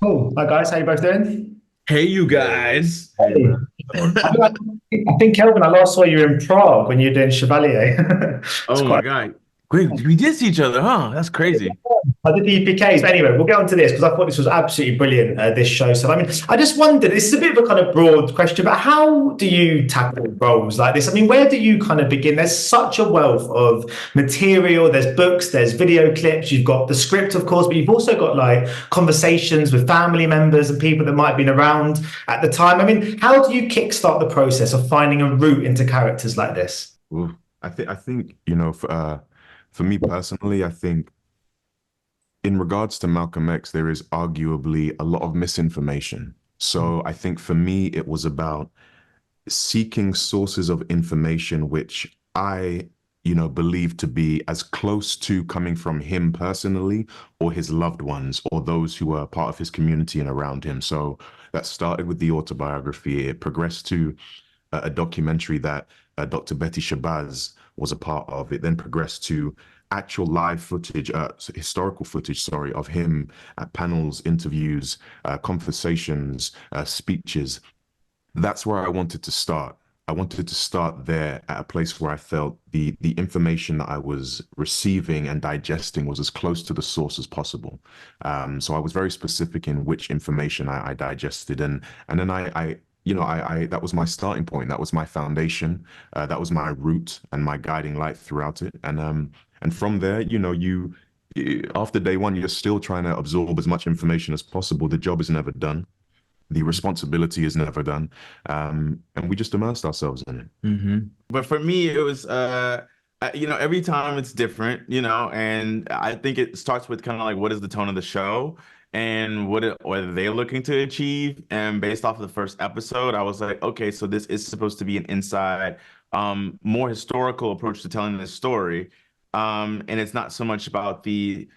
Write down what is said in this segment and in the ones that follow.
Cool. Hi guys, how you both doing? Hey, you Hey, guys. hey, Hey. man. I think Kelvin, I last saw you in Prague when you were doing Chevalier. It's Oh my quite. God. Wait, we did see each other, huh? That's crazy. I did the EPKs, but anyway, we'll get on to this because I thought this was absolutely brilliant. This show. So, I mean, I just wondered. This is a bit of a kind of broad question, but how do you tackle roles like this? I mean, where do you kind of begin? There's such a wealth of material. There's books, there's video clips. You've got the script, of course, but you've also got like conversations with family members and people that might have been around at the time. I mean, how do you kickstart the process of finding a route into characters like this? Ooh, I think for me personally, I think in regards to Malcolm X, there is arguably a lot of misinformation. So I think for me, it was about seeking sources of information which I believe to be as close to coming from him personally or his loved ones or those who were part of his community and around him. So that started with the autobiography. It progressed to a documentary that Dr. Betty Shabazz was a part of. It then progressed to actual live footage, historical footage, sorry, of him at panels, interviews, conversations, speeches. That's where I wanted to start. I wanted to start there at a place where I felt the information that I was receiving and digesting was as close to the source as possible. So I was very specific in which information I digested, and then I that was my starting point. That was my foundation. That was my root and my guiding light throughout it. And from there, after day one, you're still trying to absorb as much information as possible. The job is never done. The responsibility is never done. And we just immersed ourselves in it. But for me, it was every time it's different, and I think it starts with kind of like what is the tone of the show and what are they looking to achieve. And based off of the first episode, I was like, okay, so this is supposed to be an inside, more historical approach to telling this story. And it's not so much about the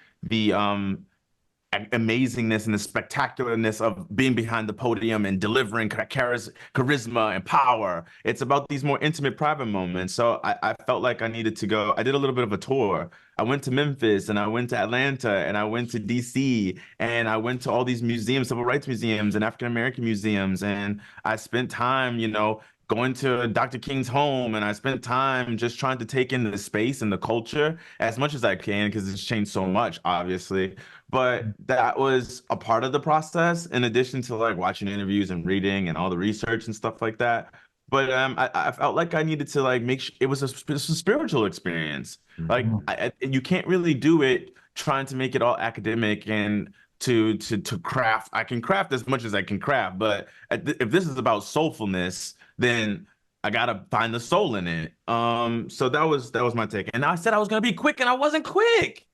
amazingness and the spectacularness of being behind the podium and delivering charisma and power. It's about these more intimate, private moments. So I felt like I needed to go. I did a little bit of a tour. I went to Memphis and I went to Atlanta and I went to DC and I went to all these museums, civil rights museums and African American museums. And I spent time, going to Dr. King's home, and I spent time just trying to take in the space and the culture as much as I can because it's changed so much, obviously. But that was a part of the process, in addition to like watching interviews and reading and all the research and stuff like that. But I felt like I needed to like make sure it's a spiritual experience. Like Mhm. you can't really do it trying to make it all academic and to craft. I can craft as much as I can craft, but if this is about soulfulness, then I gotta find the soul in it. So that was my take. And I said I was gonna be quick, and I wasn't quick.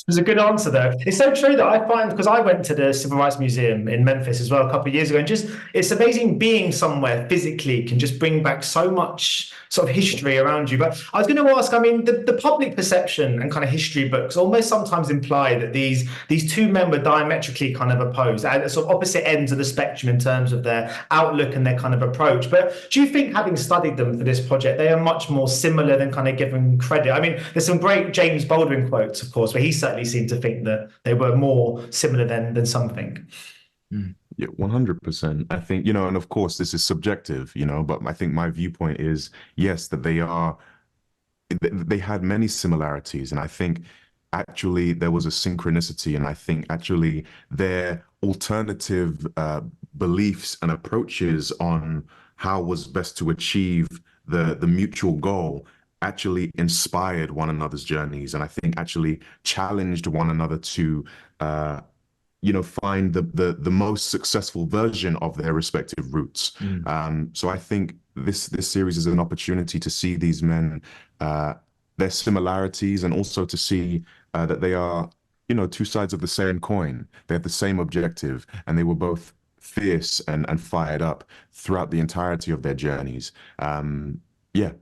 It's a good answer, though. It's so true that I find because I went to the Civil Rights Museum in Memphis as well a couple of years ago, and just it's amazing being somewhere physically can just bring back so much sort of history around you. But I was going to ask, I mean, the public perception and kind of history books almost sometimes imply that these two men were diametrically kind of opposed at sort of opposite ends of the spectrum in terms of their outlook and their kind of approach. But do you think, having studied them for this project, they are much more similar than kind of given credit? I mean, there's some great James Baldwin quotes, of course, where he certainly seemed to think that they were more similar than something. Yeah, 100%. I think, and of course, this is subjective, but I think my viewpoint is yes, that they had many similarities. And I think actually there was a synchronicity. And I think actually their alternative beliefs and approaches on how was best to achieve the mutual goal actually inspired one another's journeys. And I think actually challenged one another to find the most successful version of their respective routes. Mm. So I think this series is an opportunity to see these men, their similarities, and also to see that they are, two sides of the same coin. They have the same objective, and they were both fierce and fired up throughout the entirety of their journeys. Yeah.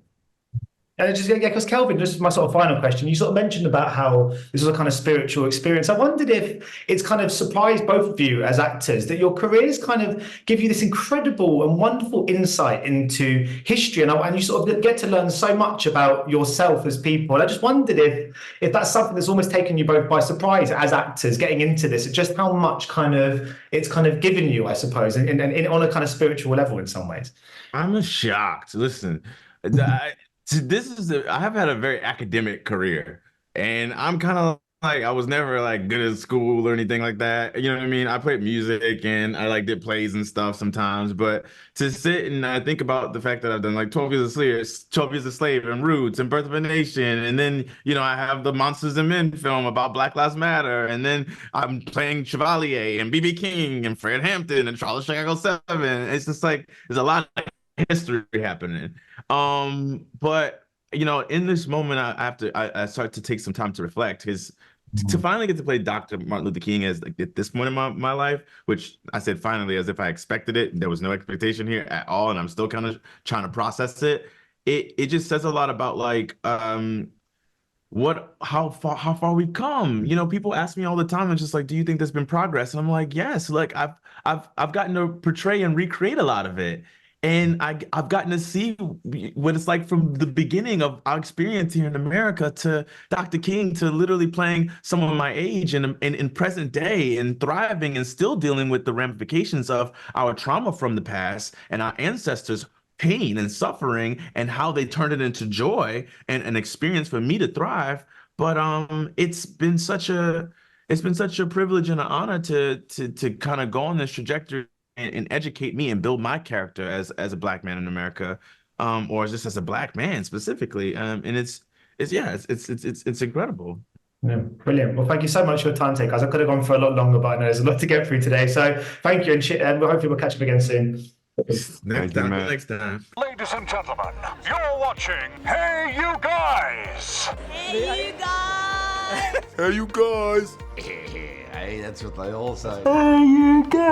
And it just, yeah, because Kelvin, just my sort of final question, you sort of mentioned about how this was a kind of spiritual experience. I wondered if it's kind of surprised both of you as actors that your careers kind of give you this incredible and wonderful insight into history, and you sort of get to learn so much about yourself as people. I just wondered if that's something that's almost taken you both by surprise as actors getting into this, just how much kind of it's kind of given you, I suppose, and on a kind of spiritual level in some ways. I'm shocked. Listen, I have had a very academic career, and I'm kind of like, I was never like good at school or anything like that. You know what I mean? I played music and I like did plays and stuff sometimes, but to sit and I think about the fact that I've done like 12 Years a Slave and Roots and Birth of a Nation, and then, you know, I have the Monsters and Men film about Black Lives Matter, and then I'm playing Chevalier and BB King and Fred Hampton and Charles Chicago 7. It's just like there's a lot of history happening. But you know, in this moment, I start to take some time to reflect, because to finally get to play Dr. Martin Luther King as like at this point in my life, which I said finally as if I expected it. There was no expectation here at all, and I'm still kind of trying to process it. It just says a lot about like how far we've come. You know, people ask me all the time, and just like, do you think there's been progress? And I'm like, yes. Like I've gotten to portray and recreate a lot of it. And I've gotten to see what it's like from the beginning of our experience here in America to Dr. King, to literally playing someone my age and in present day and thriving and still dealing with the ramifications of our trauma from the past and our ancestors' pain and suffering and how they turned it into joy and an experience for me to thrive. But it's been such a privilege and an honor to kind of go on this trajectory and educate me and build my character as a Black man in America, or just as a Black man specifically. And it's incredible. Yeah, brilliant. Well, thank you so much for your time today, guys. I could have gone for a lot longer, but I know there's a lot to get through today. So thank you, and hopefully we'll catch up again soon. Next time. Ladies and gentlemen, you're watching Hey You Guys. Hey, you guys! Hey, you guys. Hey, that's what they all say. Hey, you guys.